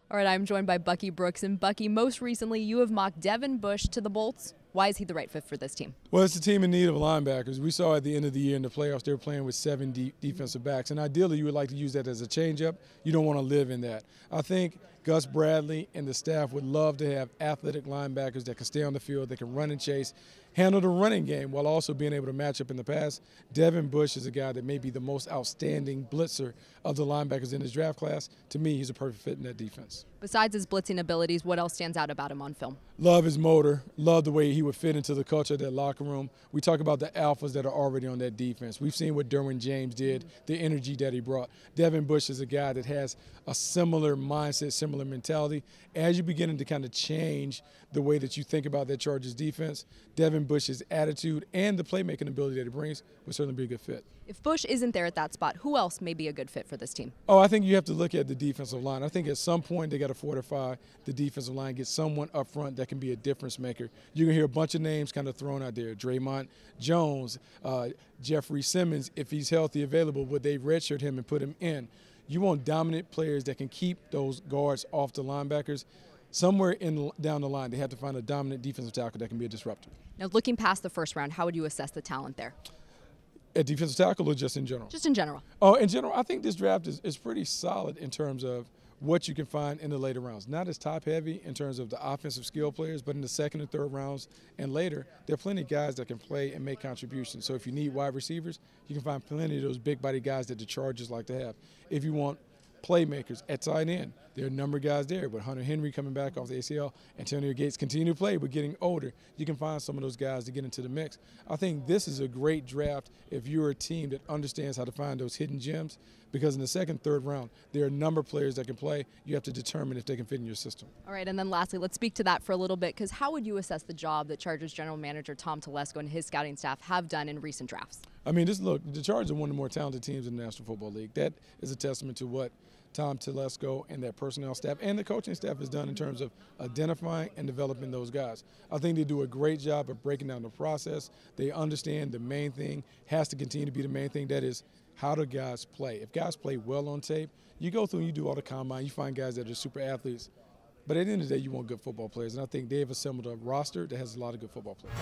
All right, I'm joined by Bucky Brooks. And Bucky, most recently you have mocked Devin Bush to the Bolts. Why is he the right fit for this team? Well, it's a team in need of linebackers. We saw at the end of the year in the playoffs they were playing with 7 defensive backs, and ideally you would like to use that as a changeup. You don't want to live in that. I think Gus Bradley and the staff would love to have athletic linebackers that can stay on the field, that can run and chase, handle the running game while also being able to match up in the pass. Devin Bush is a guy that may be the most outstanding blitzer of the linebackers in his draft class. To me, he's a perfect fit in that defense. Besides his blitzing abilities, what else stands out about him on film? Love his motor, love the way he would fit into the culture of that locker room. We talk about the alphas that are already on that defense. We've seen what Derwin James did, the energy that he brought. Devin Bush is a guy that has a similar mindset, similar mentality. As you're beginning to kind of change the way that you think about that Chargers defense, Devin Bush's attitude and the playmaking ability that he brings would certainly be a good fit. If Bush isn't there at that spot, who else may be a good fit for this team? Oh, I think you have to look at the defensive line. I think at some point they got to fortify the defensive line, get someone up front that can be a difference maker. You're going to hear a bunch of names kind of thrown out there. Draymond Jones, Jeffrey Simmons, if he's healthy, available, would they redshirt him and put him in? You want dominant players that can keep those guards off the linebackers. Somewhere down the line, they have to find a dominant defensive tackle that can be a disruptor. Now, looking past the first round, how would you assess the talent there? At defensive tackle or just in general? Just in general. Oh, in general, I think this draft is pretty solid in terms of what you can find in the later rounds. Not as top-heavy in terms of the offensive skill players, but in the second and third rounds and later, there are plenty of guys that can play and make contributions. So if you need wide receivers, you can find plenty of those big-body guys that the Chargers like to have. If you want playmakers at tight end, there are a number of guys there. With Hunter Henry coming back off the ACL, Antonio Gates continue to play, but getting older, you can find some of those guys to get into the mix. I think this is a great draft if you're a team that understands how to find those hidden gems, because in the second, third round, there are a number of players that can play. You have to determine if they can fit in your system. All right, and then lastly, let's speak to that for a little bit, because how would you assess the job that Chargers general manager Tom Telesco and his scouting staff have done in recent drafts? I mean, look, the Chargers are one of the more talented teams in the National Football League. That is a testament to what Tom Telesco and that personnel staff and the coaching staff has done in terms of identifying and developing those guys. I think they do a great job of breaking down the process. They understand the main thing has to continue to be the main thing, that is how do guys play. If guys play well on tape, you go through and you do all the combine, you find guys that are super athletes. But at the end of the day, you want good football players, and I think they've assembled a roster that has a lot of good football players.